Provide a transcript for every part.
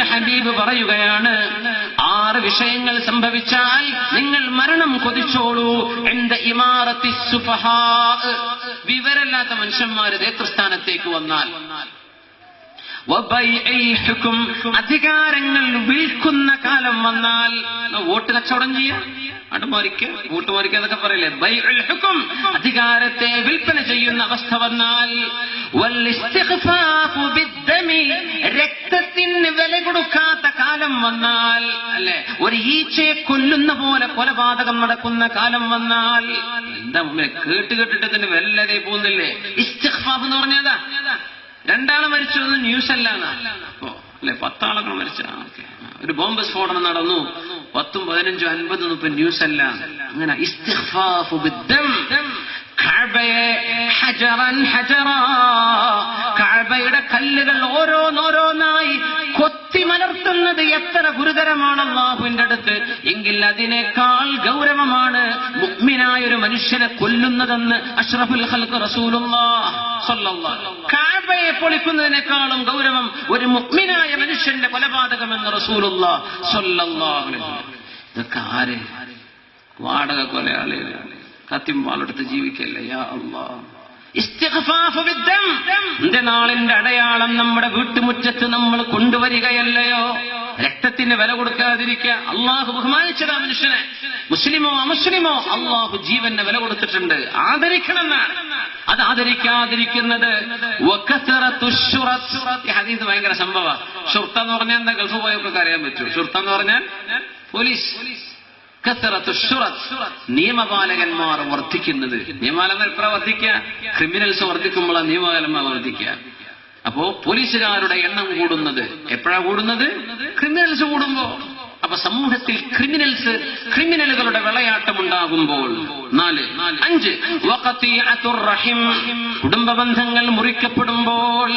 എന്നിട്ട് ഹബീബ് പറയുകയാണ്, 6 വിഷയങ്ങൾ സംഭവിച്ചാൽ നിങ്ങൾ മരണം കൊതിച്ചോളൂ. എന്റെ ഇമാറത്തി സുഫഹാ, വിവരമില്ലാത്ത മനുഷ്യന്മാര് നേതൃസ്ഥാനത്തേക്ക് വന്നാൽ, അധികാരങ്ങൾ വിൽക്കുന്ന കാലം വന്നാൽ, വോട്ട് കച്ചവടം ചെയ്യാം, വോട്ടുമാരിക്കുക എന്നൊക്കെ പറയില്ലേ, ബൈഉൽ ഹുക്ം, അധികാരത്തെ വിൽപ്പന ചെയ്യുന്ന അവസ്ഥ വന്നാൽ, രക്തത്തിന് വില കൊടുക്കാത്ത കാലം വന്നാൽ, അല്ലെ, ഒരു ഈച്ചയെ കൊല്ലുന്ന പോലെ കൊലപാതകം നടക്കുന്ന കാലം വന്നാൽ, എന്താ കേട്ടിട്ട് തന്നെ വല്ലതേ പോകുന്നില്ലേ? ഇസ്തിഗ്ഫാഫ് എന്ന് പറഞ്ഞതാ. 2 ആള് മരിച്ചു ന്യൂസ് അല്ല അപ്പോ, അല്ലെ, 10 ആളുകൾ മരിച്ച, ഒരു ബോംബ് സ്ഫോടനം നടന്നു, 10, 15, 50 ഇപ്പൊ ന്യൂസ് അല്ല. അങ്ങനെ ഇസ്തിഗ്ഫാഫു ബിദ്ദം, കഅബയെ ഹജറൻ ഹജറാ, കഅബയുടെ കല്ലുകൾ ഓരോന്നോരോന്നായി കൊത്തിമലർത്തുന്നത് എത്ര ഗുരുതരമാണ് അല്ലാഹുവിന്റെ അടുത്ത്. എങ്കിൽ അതിനേക്കാൾ ഗൗരവമാണ് മുഅ്മിനായ ഒരു മനുഷ്യനെ കൊല്ലുന്നതെന്ന് അഷ്റഫുൽ ഖൽഖ് റസൂലുള്ളാഹ് സ്വല്ലല്ലാഹു അലൈഹി വസല്ലം. കഅബയെ പൊളിക്കുന്നതിനേക്കാളും ഗൗരവം ഒരു മുഅ്മിനായ മനുഷ്യന്റെ കൊലപാതകമെന്ന് റസൂലുള്ളാഹ് സ്വല്ലല്ലാഹു അലൈഹി വസല്ലം. ഇതൊക്കെ ആര്? വാടക കൊലയാളികളാണ്, കത്തിമ്പാലെടുത്ത് ജീവിക്കല്ലേ. യാ അല്ലാഹ്, ഇസ്തിഗ്ഫാഫ് ബിദ്ദം, നാളിന്റെ അടയാളം നമ്മുടെ വീട്ടുമുറ്റത്ത് നമ്മൾ കൊണ്ടുവരികയല്ലയോ? രക്തത്തിന് വില കൊടുക്കാതിരിക്കുക. അള്ളാഹു ബഹുമാനിച്ചതാ മനുഷ്യനെ, മുസ്ലിമോ അമുസ്ലിമോ, അള്ളാഹു ജീവന് വില കൊടുത്തിട്ടുണ്ട്, ആദരിക്കണമെന്നാണ്. അത് ആദരിക്കാതിരിക്കുന്നത് ഹദീസ് ഭയങ്കര സംഭവ. ഷുർത്ത എന്ന് പറഞ്ഞാൽ എന്താ? ഗൾഫ് പോയൊക്കെ അറിയാൻ പറ്റൂ. ഷുർത്ത എന്ന് പറഞ്ഞാൽ പോലീസ്. നിയമപാലകന്മാർ വർദ്ധിക്കുന്നത്. നിയമപാലകന്മാർ എപ്പോഴാണ് വർദ്ധിക്കുക? ക്രിമിനൽസ് വർദ്ധിക്കുമ്പോഴാണ് നിയമപാലകന്മാർ വർദ്ധിക്കുക. അപ്പോ പോലീസുകാരുടെ എണ്ണം കൂടുന്നത് എപ്പോഴാണ് കൂടുന്നത്? ക്രിമിനൽസ് കൂടുമ്പോ. അപ്പൊ സമൂഹത്തിൽ ക്രിമിനലുകളുടെ വിളയാട്ടം ഉണ്ടാകുമ്പോൾ. 4, 5 വഖതിഅത്തുർ റഹിം, കുടുംബ ബന്ധങ്ങൾ മുറിക്കപ്പെടുമ്പോൾ.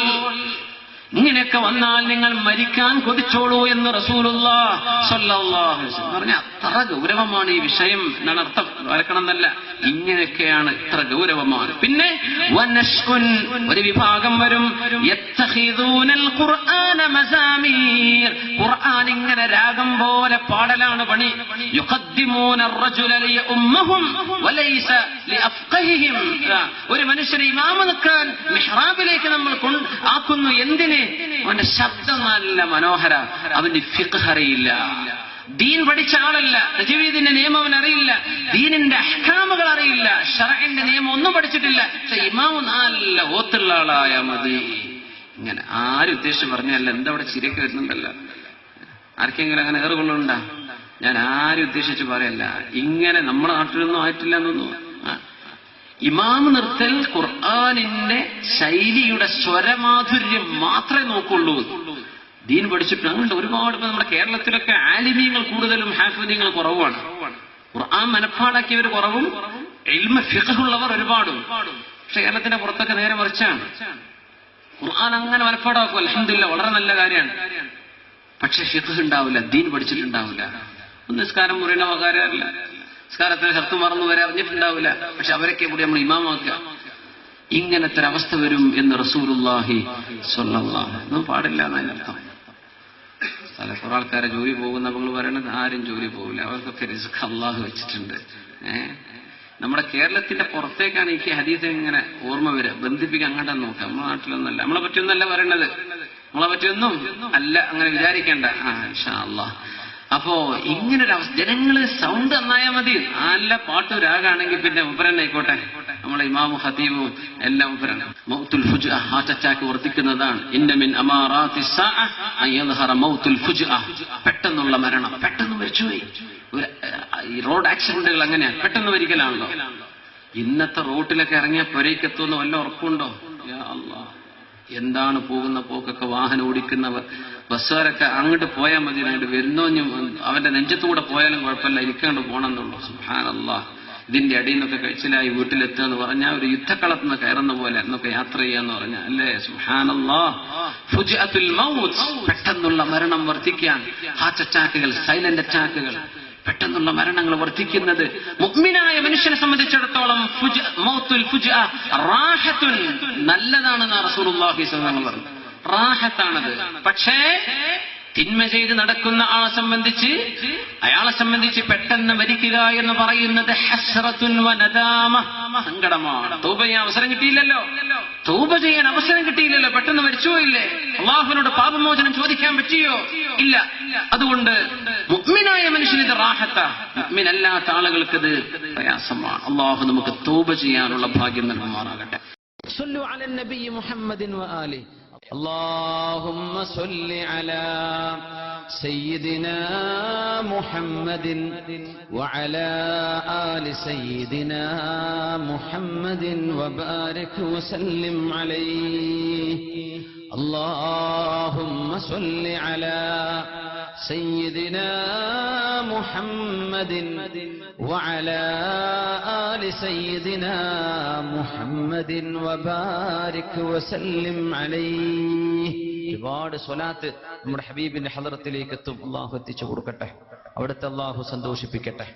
ഇങ്ങനെയൊക്കെ വന്നാൽ നിങ്ങൾ മരിക്കാൻ കൊതിച്ചോളൂ എന്ന് റസൂലുള്ളാഹി സ്വല്ലല്ലാഹു അലൈഹി വസല്ലം പറഞ്ഞ. അത്ര ഗൗരവമാണ് ഈ വിഷയം എന്നാണ് അർത്ഥം. വരക്കണം എന്നല്ല, ഇങ്ങനെയൊക്കെയാണ്, ഇത്ര ഗൗരവമാണ്. പിന്നെ ഒരു വിഭാഗം വരും, യത്തഖിദൂനൽ ഖുർആന മസാമീർ, ഖുർആൻ ഇങ്ങനെ രാഗം പോലെ പാടലാണ് പണി. യുഖദ്ദിമൂന അർറജുല ലിയുമ്മഹും വലൈസ ലിഅഫ്ഖഹിഹിം, ഒരു മനുഷ്യനെ ഇമാമ നിൽക്കാൻ മിഹ്റാബിലേക്ക് നമ്മൾ ആക്കുന്നു. എന്തിന്? അവന്റെ ശബ്ദം നല്ല മനോഹര, അവന് ഫിഖ് അറിയില്ല, ദീൻ പഠിച്ച ആളല്ല, തജ്വീദിന്റെ നിയമം അവൻ അറിയില്ല, ദീനിന്റെ അഹ്കാമുകൾ അറിയില്ല, ശർഇന്റെ നിയമം ഒന്നും പഠിച്ചിട്ടില്ല. പക്ഷെ ഇമാമു നല്ല ഓത്തുള്ള ആളായ മതി. ഇങ്ങനെ ആരും ഉദ്ദേശിച്ച് പറഞ്ഞല്ല. എന്താ അവിടെ ചിരിയൊക്കെ വരുന്നുണ്ടല്ലോ? ആർക്കെങ്കിലും അങ്ങനെ ഏറുകൊള്ളുണ്ടാ? ഞാൻ ആരും ഉദ്ദേശിച്ച് പറയല്ല. ഇങ്ങനെ നമ്മുടെ നാട്ടിലൊന്നും ആയിട്ടില്ല എന്നൊന്നും. ഇമാം നിർത്തൽ ഖുർആനിന്റെ ശൈലിയുടെ സ്വരമാധുര്യം മാത്രമേ നോക്കുള്ളൂ. ദീൻ പഠിച്ചിട്ട് അങ്ങോട്ട് ഒരുപാട്. നമ്മുടെ കേരളത്തിലൊക്കെ ആലിമീങ്ങൾ കൂടുതലും ഹാഫിദീങ്ങൾ കുറവാണ്. ഖുർആൻ മനപ്പാടാക്കിയവർ കുറവും, ഇൽമ ഫിഖ്ഹുള്ളവർ ഒരുപാടും. പക്ഷെ കേരളത്തിന്റെ പുറത്തൊക്കെ നേരെ മറിച്ചാണ്. ഖുർആൻ അങ്ങനെ മനപ്പാടാക്കും, അൽഹംദുലില്ലാഹ്, വളരെ നല്ല കാര്യമാണ്. പക്ഷെ ഫിഖ്ഹ് ഉണ്ടാവില്ല, ദീൻ പഠിച്ചിട്ടുണ്ടാവില്ല. നിസ്കാരം മുറിയുന്ന വകാരല്ല, നിസ്കാരത്തിന് ശർത്ത് മറന്നു വരെ അറിഞ്ഞിട്ടുണ്ടാവില്ല. പക്ഷെ അവരൊക്കെ കൂടി നമ്മൾ ഇമാമാക്കുക. ഇങ്ങനത്തെ ഒരു അവസ്ഥ വരും എന്ന് റസൂലുള്ളാഹി സ്വല്ലല്ലാഹു അലൈഹി വസല്ലം. പാടില്ല എന്നതിനർത്ഥം. കുറെ ആൾക്കാരെ ജോലി പോകുന്ന നമ്മൾ പറയണത് ആരും ജോലി പോകില്ല, അവർക്കൊക്കെ റിസ്ക് അള്ളാഹു വെച്ചിട്ടുണ്ട്. നമ്മുടെ കേരളത്തിന്റെ പുറത്തേക്കാണ് എനിക്ക് ഹദീസ് ഇങ്ങനെ ഓർമ്മ വരിക, ബന്ധിപ്പിക്കാൻ അങ്ങോട്ട് നോക്കാം. നമ്മുടെ നാട്ടിലൊന്നല്ല, നമ്മളെ പറ്റിയൊന്നല്ല പറയണത്, നമ്മളെ പറ്റിയൊന്നും അല്ല, അങ്ങനെ വിചാരിക്കേണ്ട. ഇൻഷാ അല്ലാഹ്. അപ്പോ ഇങ്ങനൊരവസ്ഥ, ജനങ്ങള് സൗണ്ട് നന്നായാൽ മതി. നല്ല പാട്ട് രാഗാണെങ്കിൽ പിന്നെ മുപ്പരന്നെ ആയിക്കോട്ടെ, നമ്മളെ ഇമാമും ഖതീബും എല്ലാം മുപ്പരാണ്. മൗത്തുൽ ഫുജ്അ, ഹാർട്ട് അറ്റാക്ക് വർദ്ധിക്കുന്നതാണ്. ഇന്ന മിൻ അമാറാത്തി സാഅ അൻ യദ്ഹറ മൗത്തുൽ ഫുജ്അ, പെട്ടെന്നുള്ള മരണം. പെട്ടെന്ന് മരിച്ചുപോയി. ഈ റോഡ് ആക്സിഡന്റുകൾ അങ്ങനെയാണ്, പെട്ടെന്ന് മരിക്കലാണല്ലോ. ഇന്നത്തെ റോട്ടിലൊക്കെ ഇറങ്ങിയ പൊരയ്ക്കെത്തുന്ന വല്ല ഉറപ്പുണ്ടോ? യാ അല്ലാഹ്, എന്താണ് പോകുന്ന പോക്കൊക്കെ. വാഹനം ഓടിക്കുന്നവർ, ബസ്സുകാരൊക്കെ അങ്ങോട്ട് പോയാൽ മതി, അങ്ങോട്ട് വരുന്നോഞ്ഞും അവന്റെ നെഞ്ചത്തൂടെ പോയാലും കുഴപ്പമില്ല, ഇരിക്കാണ്ട് പോകണമെന്നുള്ളൂ. സുബ്ഹാനല്ലാഹ്. ഇതിന്റെ അടിയിൽ നിന്നൊക്കെ കഴിച്ചിലായി വീട്ടിലെത്തുക എന്ന് പറഞ്ഞാൽ ഒരു യുദ്ധക്കളത്തിൽ നിന്ന് കയറുന്ന പോലെ എന്നൊക്കെ യാത്ര ചെയ്യാന്ന് പറഞ്ഞാൽ അല്ലേ? സുബ്ഹാനല്ലാഹ്. ഫുജ്അത്തുൽ മൗത്ത്, പെട്ടെന്നുള്ള മരണം വർദ്ധിക്കാൻ. ഹാർട്ട് അറ്റാക്കുകൾ, സൈലന്റ് അറ്റാക്കുകൾ, പെട്ടെന്നുള്ള മരണങ്ങൾ വർദ്ധിക്കുന്നത് മുഅ്മിനായ മനുഷ്യനെ സംബന്ധിച്ചിടത്തോളം മൗത്തുൽ ഫുജ്അ റാഹത്തുൻ, നല്ലതാണെന്ന് റസൂലുള്ളാഹി സ്വല്ലല്ലാഹു അലൈഹി വസല്ലം പറഞ്ഞു. റാഹത്താണത്. പക്ഷേ തിന്മ ചെയ്ത് നടക്കുന്ന അയാളെ സംബന്ധിച്ച് പെട്ടെന്ന് മരിക്കുക എന്ന് പറയുന്നത് ഹസ്റത്തുൻ വ നദാമ, സങ്കടമാണ്. തൗബ ചെയ്യാൻ അവസരം കിട്ടിയില്ലല്ലോ, തൗബ ചെയ്യാൻ അവസരം കിട്ടിയില്ലല്ലോ, പെട്ടെന്ന് മരിച്ചുപോയില്ലേ? അള്ളാഹുവിനോട് പാപമോചനം ചോദിക്കാൻ പറ്റിയോ? ഇല്ല. അതുകൊണ്ട് മുഅ്മിനായ മനുഷ്യന് ഇത് റാഹത്താ, മുഅ്മിനല്ലാത്ത ആളുകൾക്ക് ഇത് പ്രയാസമാണ്. അള്ളാഹു നമുക്ക് തൗബ ചെയ്യാനുള്ള ഭാഗ്യം നൽകുമാറാകട്ടെ. صلوا على النبي محمد وآله. اللهم صل على سيدنا محمد وعلى آل سيدنا محمد وبارك وسلم عليه. اللهم صل على سيدنا محمد وعلى آل سيدنا محمد وبارك وسلم عليه. ഒരുപാട് സ്വലാത്ത് നമ്മുടെ ഹബീബിന്റെ ഹളറത്തിലേക്ക് എത്തും. അള്ളാഹു എത്തിച്ചു കൊടുക്കട്ടെ, അവിടുത്തെ അള്ളാഹു സന്തോഷിപ്പിക്കട്ടെ.